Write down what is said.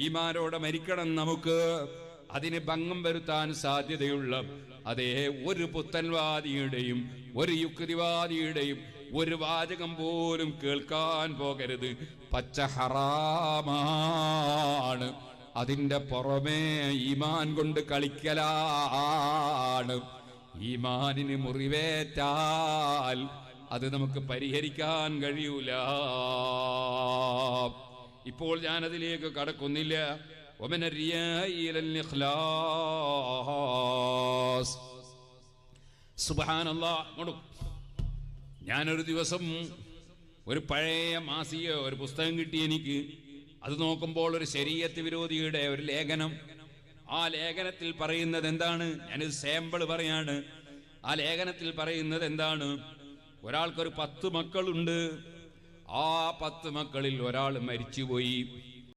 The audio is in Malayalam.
ഈമാനോടെ മരിക്കണം. നമുക്ക് അതിന് ഭംഗം വരുത്താൻ സാധ്യതയുള്ള അതേ ഒരു പുത്തൻവാദിയുടെയും ഒരു യുക്തിവാദിയുടെയും ഒരു വാചകം പോലും കേൾക്കാൻ പോകരുത്. പച്ച ഹറാമാണ്. അതിന്റെ പുറമേ ഈമാൻ കൊണ്ട് കളിക്കലാണ്. ഈമാനിന് മുറിവേറ്റാൽ അത് നമുക്ക് പരിഹരിക്കാൻ കഴിയൂല. ഇപ്പോൾ ഞാനതിലേക്ക് കടക്കുന്നില്ല. സുബ്ഹാനല്ലാഹ്. ഞാനൊരു ദിവസം ഒരു പഴയ മാസിക ഒരു പുസ്തകം കിട്ടി എനിക്ക്. അത് നോക്കുമ്പോൾ ഒരു ശരീഅത്ത് വിരോധിയുടെ ഒരു ലേഖനം. ആ ലേഖനത്തിൽ പറയുന്നത് എന്താണ്? ഞാനൊരു സാമ്പിൾ പറയാണ്. ആ ലേഖനത്തിൽ പറയുന്നത് എന്താണ്? ഒരാൾക്കൊരു 10 മക്കളുണ്ട്. ആ 10 മക്കളിൽ ഒരാൾ മരിച്ചുപോയി.